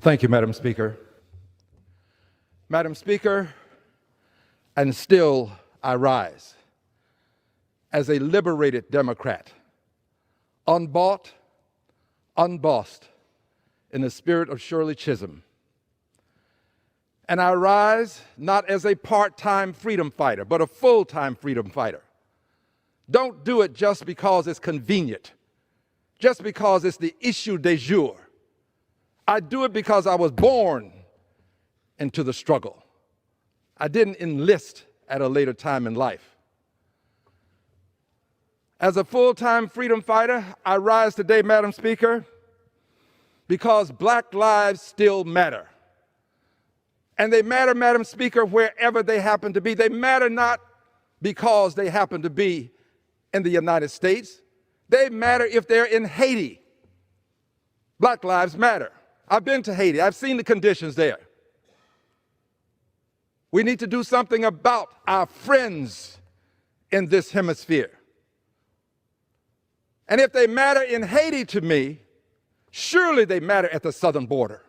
Thank you, Madam Speaker. Madam Speaker, and still I rise as a liberated Democrat, unbought, unbossed, in the spirit of Shirley Chisholm. And I rise not as a part-time freedom fighter, but a full-time freedom fighter. Don't do it just because it's convenient, just because it's the issue du jour. I do it because I was born into the struggle. I didn't enlist at a later time in life. As a full-time freedom fighter, I rise today, Madam Speaker, because black lives still matter. And they matter, Madam Speaker, wherever they happen to be. They matter not because they happen to be in the United States. They matter if they're in Haiti. Black lives matter. I've been to Haiti. I've seen the conditions there. We need to do something about our friends in this hemisphere. And if they matter in Haiti to me, surely they matter at the southern border.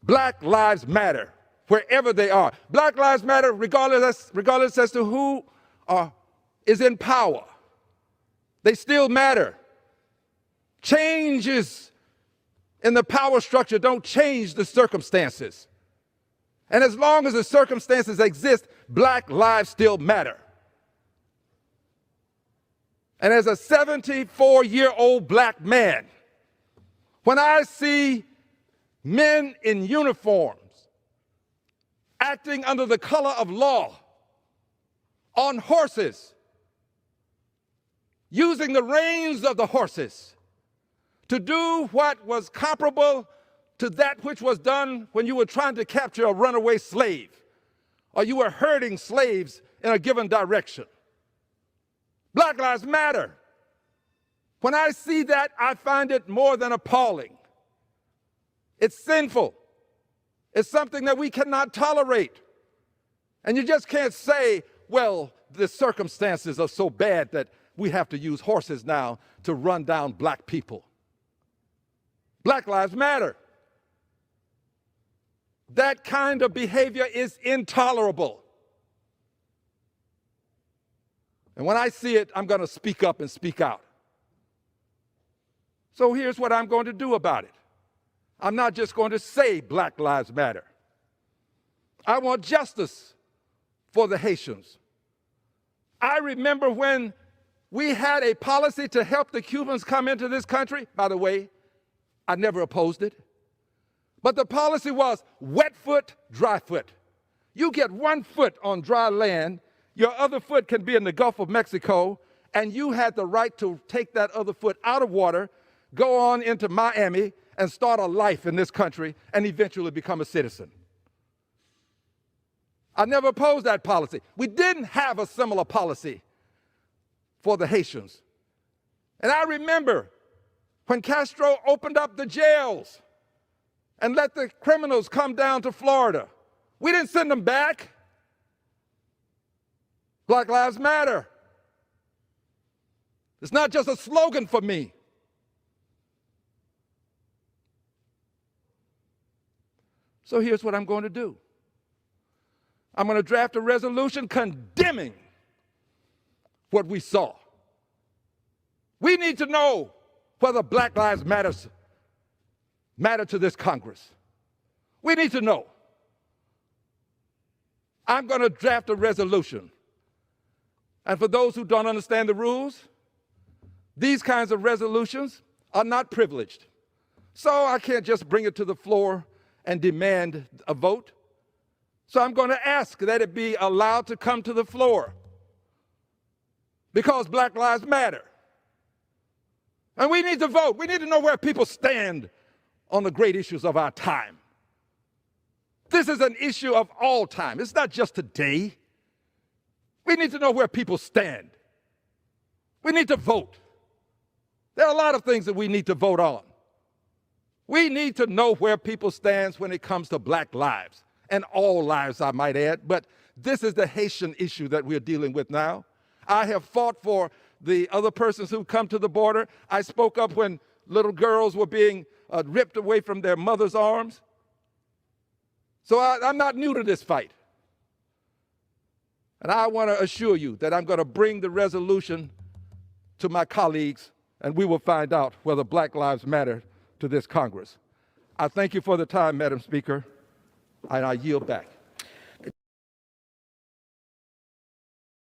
Black lives matter wherever they are. Black lives matter regardless as to who is in power. They still matter. Changes in the power structure don't change the circumstances. And as long as the circumstances exist, black lives still matter. And as a 74-year-old black man, when I see men in uniforms acting under the color of law, on horses, using the reins of the horses to do what was comparable to that which was done when you were trying to capture a runaway slave, or you were herding slaves in a given direction. Black lives matter. When I see that, I find it more than appalling. It's sinful. It's something that we cannot tolerate. And you just can't say, well, the circumstances are so bad that we have to use horses now to run down black people. Black lives matter. That kind of behavior is intolerable. And when I see it, I'm going to speak up and speak out. So here's what I'm going to do about it. I'm not just going to say Black Lives Matter. I want justice for the Haitians. I remember when we had a policy to help the Cubans come into this country. By the way, I never opposed it. But the policy was wet foot, dry foot. You get 1 foot on dry land, your other foot can be in the Gulf of Mexico, and you had the right to take that other foot out of water, go on into Miami, and start a life in this country, and eventually become a citizen. I never opposed that policy. We didn't have a similar policy for the Haitians. And I remember when Castro opened up the jails and let the criminals come down to Florida. We didn't send them back. Black Lives Matter. It's not just a slogan for me. So here's what I'm going to do. I'm going to draft a resolution condemning what we saw. We need to know whether Black Lives matter to this Congress. We need to know. I'm going to draft a resolution. And for those who don't understand the rules, these kinds of resolutions are not privileged. So I can't just bring it to the floor and demand a vote. So I'm going to ask that it be allowed to come to the floor because Black Lives Matter. And we need to vote. We need to know where people stand on the great issues of our time. This is an issue of all time. It's not just today. We need to know where people stand. We need to vote. There are a lot of things that we need to vote on. We need to know where people stand when it comes to black lives, and all lives, I might add, but this is the Haitian issue that we're dealing with now. I have fought for the other persons who come to the border. I spoke up when little girls were being ripped away from their mother's arms. So I'm not new to this fight. And I want to assure you that I'm going to bring the resolution to my colleagues, and we will find out whether Black Lives Matter to this Congress. I thank you for the time, Madam Speaker, and I yield back.